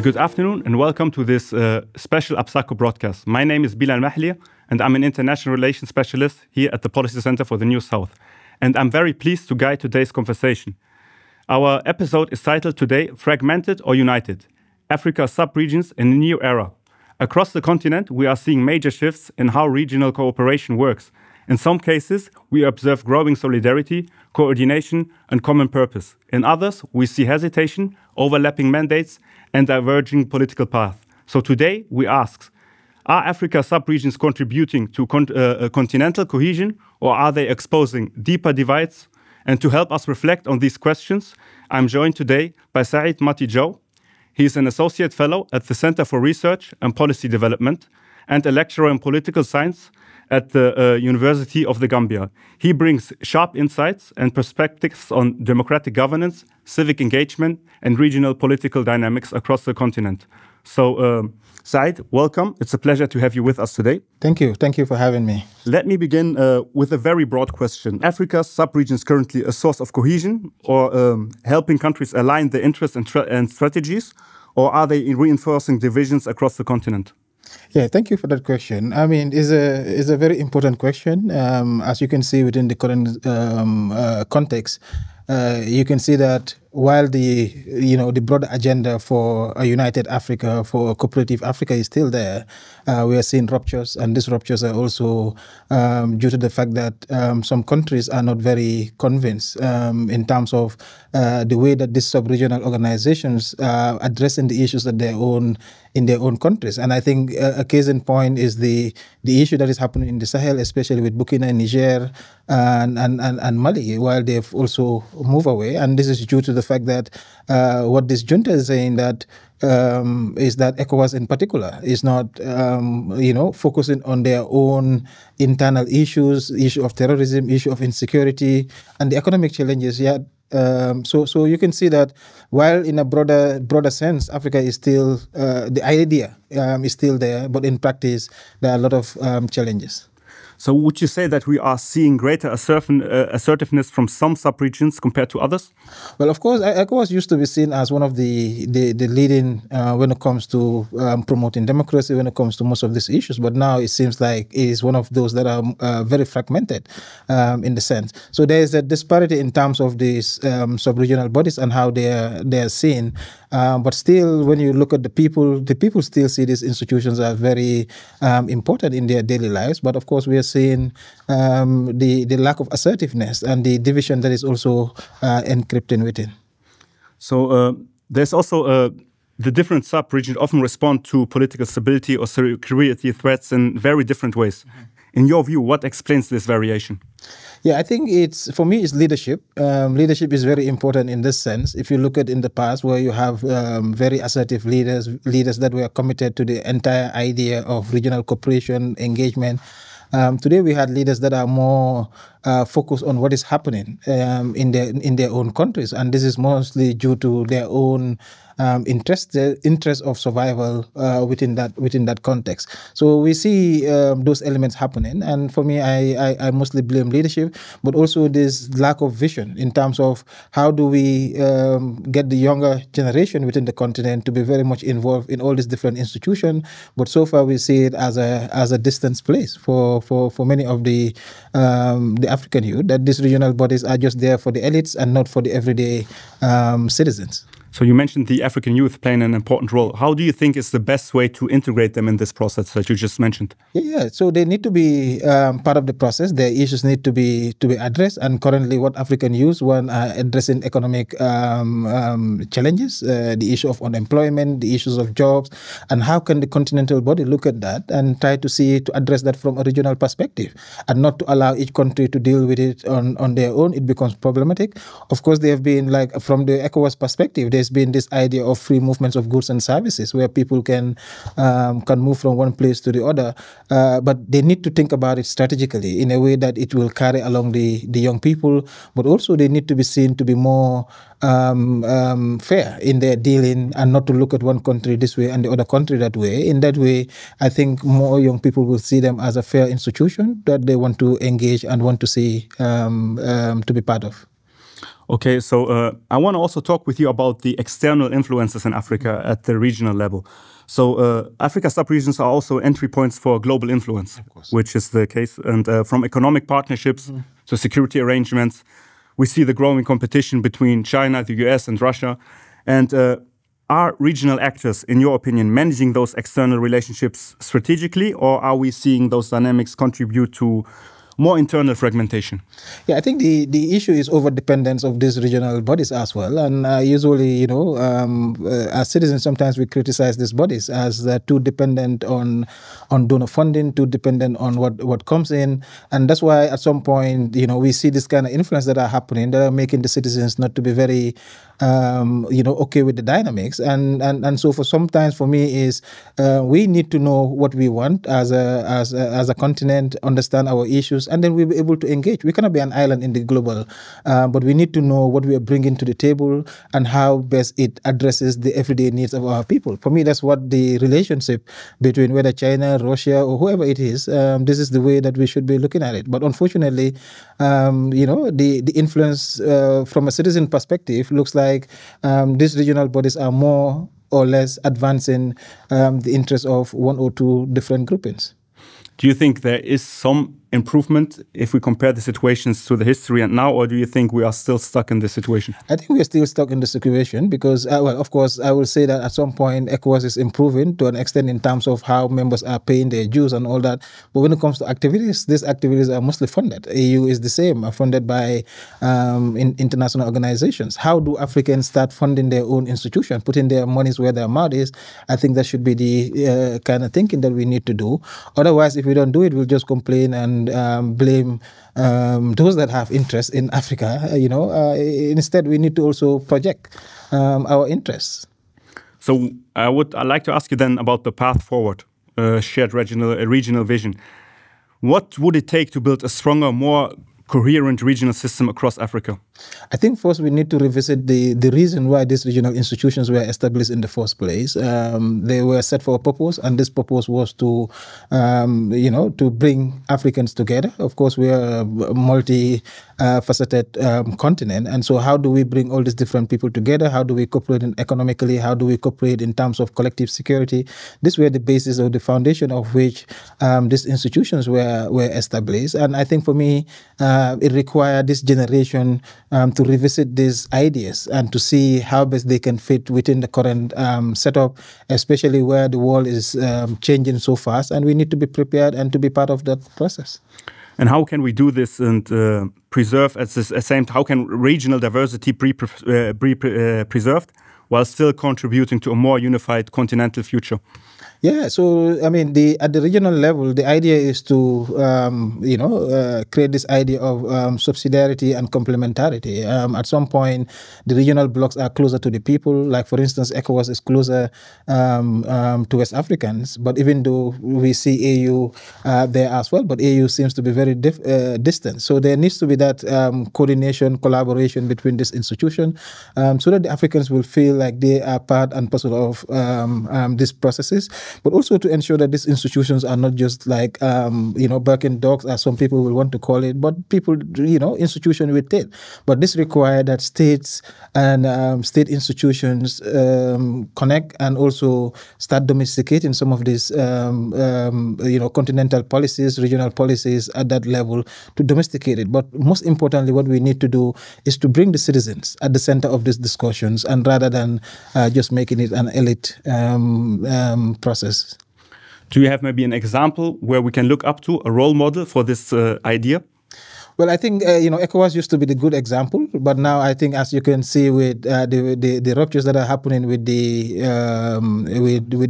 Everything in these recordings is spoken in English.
Good afternoon and welcome to this special APSACO broadcast. My name is Bilal Mahlia and I'm an international relations specialist here at the Policy Center for the New South. And I'm very pleased to guide today's conversation. Our episode is titled today, Fragmented or United? Africa's Sub-Regions in a New Era. Across the continent, we are seeing major shifts in how regional cooperation works. In some cases, we observe growing solidarity, coordination, and common purpose. In others, we see hesitation, overlapping mandates, and diverging political paths. So today, we ask, are Africa's sub-regions contributing to continental cohesion, or are they exposing deeper divides? And to help us reflect on these questions, I'm joined today by Saïd Mati Diaw. He is an associate fellow at the Center for Research and Policy Development and a lecturer in political science at the University of the Gambia. He brings sharp insights and perspectives on democratic governance, civic engagement, and regional political dynamics across the continent. So, Saïd, welcome. It's a pleasure to have you with us today. Thank you. Thank you for having me. Let me begin with a very broad question. Africa's sub-regions currently a source of cohesion or helping countries align their interests and strategies, or are they reinforcing divisions across the continent? Yeah, thank you for that question. I mean, it's a very important question. As you can see within the current context, you can see that while the broader agenda for a united Africa, for a cooperative Africa is still there, we are seeing ruptures, and these ruptures are also due to the fact that some countries are not very convinced in terms of the way that these sub-regional organizations are addressing the issues that in their own countries. And I think a case in point is the issue that is happening in the Sahel, especially with Burkina, Niger, and Mali, while they've also moved away. And this is due to the fact that what this junta is saying that is that ECOWAS in particular is not, focusing on their own internal issues, issue of terrorism, issue of insecurity, and the economic challenges. Yeah. So you can see that while in a broader sense, Africa is still, the idea is still there, but in practice, there are a lot of challenges. So would you say that we are seeing greater assertiveness from some sub-regions compared to others? Well, of course, ECOWAS used to be seen as one of the leading when it comes to promoting democracy, when it comes to most of these issues. But now it seems like it is one of those that are very fragmented in the sense. So there is a disparity in terms of these sub-regional bodies and how they are seen. But still, when you look at the people still see these institutions as very important in their daily lives. But of course, we are seeing the lack of assertiveness and the division that is also encrypted within. So there's also the different sub-regions often respond to political stability or security threats in very different ways. Mm-hmm. In your view, what explains this variation? Yeah, I think for me, it's leadership. Leadership is very important in this sense. If you look at in the past where you have very assertive leaders that were committed to the entire idea of regional cooperation, engagement. Today we had leaders that are more focused on what is happening in their own countries, and this is mostly due to their own interest of survival within that context. So we see those elements happening, and for me, I mostly blame leadership, but also this lack of vision in terms of how do we get the younger generation within the continent to be very much involved in all these different institutions. But so far, we see it as a distant place for many of the African youth, that these regional bodies are just there for the elites and not for the everyday citizens. So you mentioned the African youth playing an important role. How do you think is the best way to integrate them in this process that you just mentioned? Yeah. So they need to be part of the process. Their issues need to be addressed. And currently, what African youth want are addressing economic challenges, the issue of unemployment, the issues of jobs, and how can the continental body look at that and try to address that from a regional perspective, and not to allow each country to deal with it on their own. It becomes problematic. Of course, they have been from the ECOWAS perspective, there's been this idea of free movements of goods and services where people can move from one place to the other, but they need to think about it strategically in a way that it will carry along the young people, but also they need to be seen to be more fair in their dealing and not to look at one country this way and the other country that way. In that way, I think more young people will see them as a fair institution that they want to engage and want to see to be part of. Okay, so I want to also talk with you about the external influences in Africa at the regional level. So Africa sub-regions are also entry points for global influence, which is the case. And from economic partnerships to security arrangements, we see the growing competition between China, the US, and Russia. And are regional actors, in your opinion, managing those external relationships strategically, or are we seeing those dynamics contribute to more internal fragmentation? Yeah, I think the issue is over dependence of these regional bodies as well. And usually, as citizens, sometimes we criticize these bodies as too dependent on donor funding, too dependent on what comes in. And that's why at some point, we see this kind of influence that are happening that are making the citizens not to be very okay with the dynamics. And so sometimes for me is we need to know what we want as a continent, understand our issues, and then we'll be able to engage. We cannot be an island in the global, but we need to know what we are bringing to the table and how best it addresses the everyday needs of our people. For me, that's what the relationship between whether China, Russia, or whoever it is, this is the way that we should be looking at it. But unfortunately, the influence from a citizen perspective looks like these regional bodies are more or less advancing the interests of one or two different groupings. Do you think there is some improvement if we compare the situations to the history and now, or do you think we are still stuck in this situation? I think we are still stuck in the situation because, of course, I will say that at some point ECOWAS is improving to an extent in terms of how members are paying their dues and all that. But when it comes to activities, these activities are mostly funded. AU is the same, funded by international organizations. How do Africans start funding their own institution, putting their monies where their mouth is? I think that should be the kind of thinking that we need to do. Otherwise, if we don't do it, we'll just complain and blame those that have interest in Africa. Instead, we need to also project our interests. So I'd like to ask you then about the path forward, shared regional vision. What would it take to build a stronger, more coherent regional system across Africa? I think first we need to revisit the reason why these regional institutions were established in the first place. They were set for a purpose, and this purpose was to bring Africans together. Of course, we are a multi-faceted continent, and so how do we bring all these different people together? How do we cooperate economically? How do we cooperate in terms of collective security? These were the basis of the foundation of which these institutions were established. And I think for me, it required this generation to revisit these ideas and to see how best they can fit within the current setup, especially where the world is changing so fast, and we need to be prepared and to be part of that process. And how can we do this and preserve at the same time? How can regional diversity be preserved while still contributing to a more unified continental future? Yeah, so I mean, at the regional level, the idea is to create this idea of subsidiarity and complementarity. At some point, the regional blocks are closer to the people. Like for instance, ECOWAS is closer to West Africans. But even though we see AU there as well, but AU seems to be very distant. So there needs to be that coordination, collaboration between this institution, so that the Africans will feel like they are part and parcel of these processes. But also to ensure that these institutions are not just like, barking dogs, as some people will want to call it, but people, institution with it. But this requires that states and state institutions connect and also start domesticating some of these, continental policies, regional policies at that level to domesticate it. But most importantly, what we need to do is to bring the citizens at the center of these discussions, and rather than just making it an elite process. Do you have maybe an example where we can look up to, a role model for this idea? Well, I think ECOWAS used to be the good example, but now I think, as you can see with the ruptures that are happening with the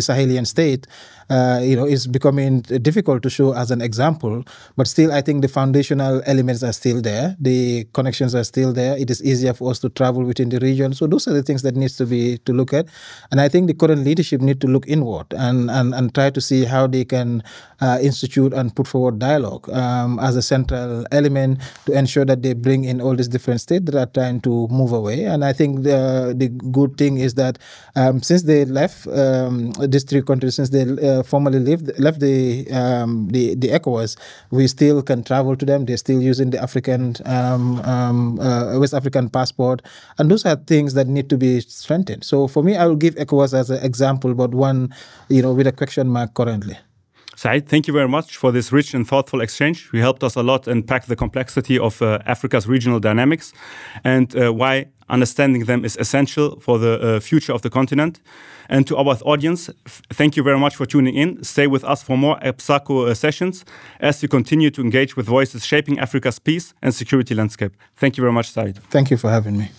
Sahelian state, it's becoming difficult to show as an example. But still, I think the foundational elements are still there. The connections are still there. It is easier for us to travel within the region. So those are the things that needs to look at. And I think the current leadership need to look inward and try to see how they can institute and put forward dialogue as a central element Union to ensure that they bring in all these different states that are trying to move away. And I think the good thing is that since they left these three countries, since they formally left the ECOWAS, we still can travel to them. They're still using the African West African passport, and those are things that need to be strengthened. So for me, I will give ECOWAS as an example, but one, with a question mark currently. Said, thank you very much for this rich and thoughtful exchange. You helped us a lot unpack the complexity of Africa's regional dynamics and why understanding them is essential for the future of the continent. And to our audience, thank you very much for tuning in. Stay with us for more APSACO sessions as you continue to engage with voices shaping Africa's peace and security landscape. Thank you very much, Said. Thank you for having me.